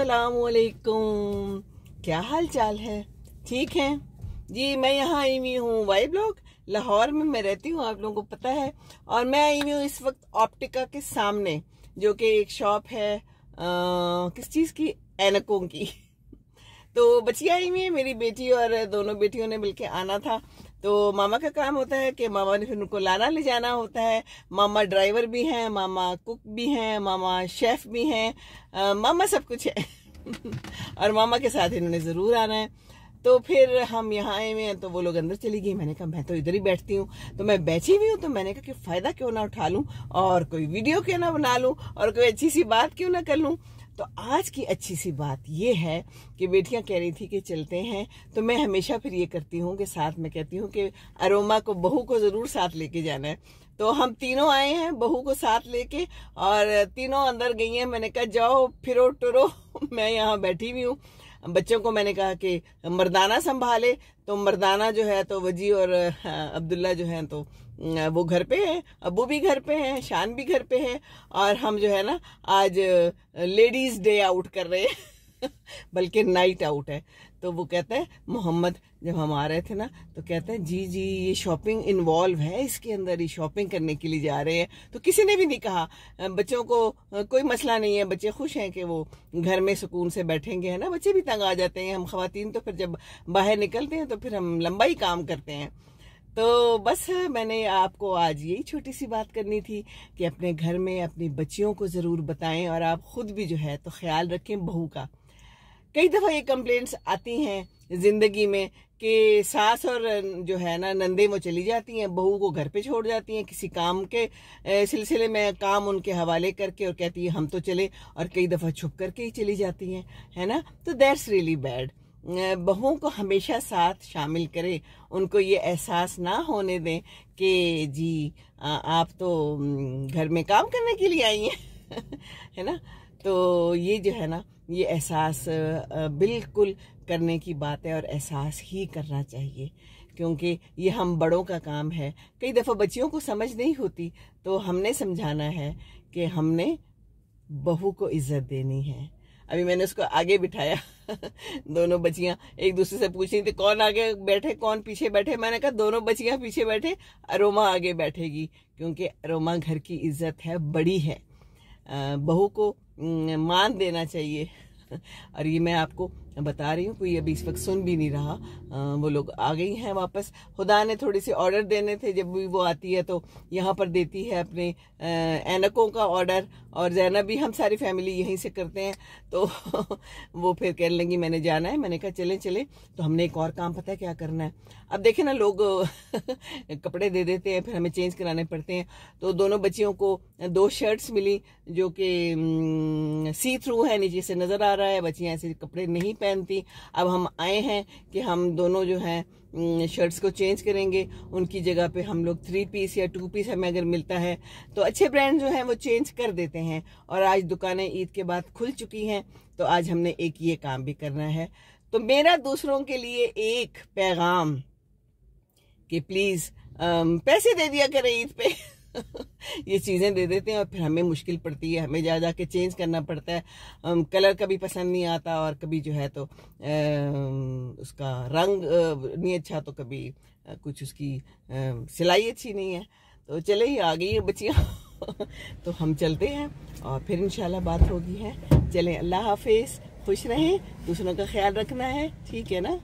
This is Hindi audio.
अस्सलामुअलैकुम, क्या हाल चाल है? ठीक है जी। मैं यहाँ आई हुई हूँ वाई ब्लॉक, लाहौर में मैं रहती हूँ, आप लोगों को पता है। और मैं आई हुई हूँ इस वक्त ऑप्टिका के सामने, जो कि एक शॉप है किस चीज़ की, ऐनकों की। तो बच्चियाँ आई हुई है, मेरी बेटी और दोनों बेटियों ने मिलके आना था। तो मामा का काम होता है कि मामा ने फिर उनको लाना ले जाना होता है। मामा ड्राइवर भी हैं, मामा कुक भी हैं, मामा शेफ भी हैं, मामा सब कुछ है। और मामा के साथ इन्होंने ज़रूर आना है। तो फिर हम यहाँ आए हुए हैं, तो वो लोग अंदर चली गई। मैंने कहा मैं तो इधर ही बैठती हूँ, तो मैं बैठी हुई हूँ, तो मैंने कहा कि फ़ायदा क्यों ना उठा लूँ और कोई वीडियो क्यों ना बना लूँ और कोई अच्छी सी बात क्यों ना कर लूँ। तो आज की अच्छी सी बात ये है कि बेटियां कह रही थी कि चलते हैं, तो मैं हमेशा फिर ये करती हूँ कि साथ में कहती हूँ कि अरोमा को, बहू को ज़रूर साथ लेके जाना है। तो हम तीनों आए हैं बहू को साथ लेके, और तीनों अंदर गई हैं। मैंने कहा जाओ फिरो टुरो, मैं यहाँ बैठी हुई हूँ। बच्चों को मैंने कहा कि मर्दाना संभाले, तो मर्दाना जो है तो वजी और अब्दुल्ला जो है तो वो घर पे है, अब्बू भी घर पे हैं, शान भी घर पे है, और हम जो है ना आज लेडीज डे आउट कर रहे हैं बल्कि नाइट आउट है। तो वो कहता है, मोहम्मद जब हम आ रहे थे ना, तो कहता है जी जी ये शॉपिंग इन्वॉल्व है इसके अंदर, ये शॉपिंग करने के लिए जा रहे हैं। तो किसी ने भी नहीं कहा, बच्चों को कोई मसला नहीं है, बच्चे खुश हैं कि वो घर में सुकून से बैठेंगे, है ना। बच्चे भी तंग आ जाते हैं, हम ख़वातीन तो फिर जब बाहर निकलते हैं तो फिर हम लंबा ही काम करते हैं। तो बस मैंने आपको आज यही छोटी सी बात करनी थी कि अपने घर में अपनी बच्चियों को ज़रूर बताएं, और आप ख़ुद भी जो है तो ख्याल रखें बहू का। कई दफ़ा ये कंप्लेंट्स आती हैं ज़िंदगी में कि सास और जो है ना नंदे वो चली जाती हैं, बहू को घर पे छोड़ जाती हैं किसी काम के सिलसिले में, काम उनके हवाले करके, और कहती है हम तो चले, और कई दफ़ा छुप करके ही चली जाती हैं, है ना। तो दैट्स रियली बैड। बहुओं को हमेशा साथ शामिल करें, उनको ये एहसास ना होने दें कि जी आप तो घर में काम करने के लिए आई हैं है ना। तो ये जो है ना, ये एहसास बिल्कुल करने की बात है, और एहसास ही करना चाहिए, क्योंकि ये हम बड़ों का काम है। कई दफ़ा बच्चियों को समझ नहीं होती, तो हमने समझाना है कि हमने बहू को इज्जत देनी है। अभी मैंने उसको आगे बिठाया दोनों बच्चियां एक दूसरे से पूछ रही थी कौन आगे बैठे कौन पीछे बैठे। मैंने कहा दोनों बच्चियां पीछे बैठे, अरोमा आगे बैठेगी, क्योंकि अरोमा घर की इज्जत है, बड़ी है, बहू को मान देना चाहिए। और ये मैं आपको बता रही हूँ, कोई अभी इस वक्त सुन भी नहीं रहा, वो लोग आ गई हैं वापस। खुदा ने थोड़े से ऑर्डर देने थे, जब भी वो आती है तो यहाँ पर देती है अपने ऐनकों का ऑर्डर, और ज़ैनब भी, हम सारी फैमिली यहीं से करते हैं। तो वो फिर कहने लगी मैंने जाना है। मैंने कहा चलें चलें। तो हमने एक और काम पता है क्या करना है। अब देखें ना, लोग कपड़े दे देते हैं, फिर हमें चेंज कराने पड़ते हैं। तो दोनों बच्चियों को 2 शर्ट्स मिली जो कि सी थ्रू है, नीचे से नज़र आ रहा है, बच्चियाँ ऐसे कपड़े नहीं पहनती। अब हम आए हैं कि हम दोनों जो हैं शर्ट्स को चेंज करेंगे, उनकी जगह पे हम लोग 3 पीस या 2 पीस हमें अगर मिलता है तो अच्छे ब्रांड जो हैं वो चेंज कर देते हैं। और आज दुकानें ईद के बाद खुल चुकी हैं, तो आज हमने एक ये काम भी करना है। तो मेरा दूसरों के लिए एक पैगाम कि प्लीज़ पैसे दे दिया करें ईद पे ये चीज़ें दे देते हैं और फिर हमें मुश्किल पड़ती है, हमें जा के चेंज करना पड़ता है। कलर कभी पसंद नहीं आता, और कभी जो है तो उसका रंग नहीं अच्छा, तो कभी कुछ उसकी सिलाई अच्छी नहीं है। तो चले ही आ गई है बच्चियाँ तो हम चलते हैं और फिर इंशाल्लाह बात होगी है। चलें, अल्लाह हाफिज़, खुश रहें, दूसरों का ख्याल रखना है, ठीक है ना।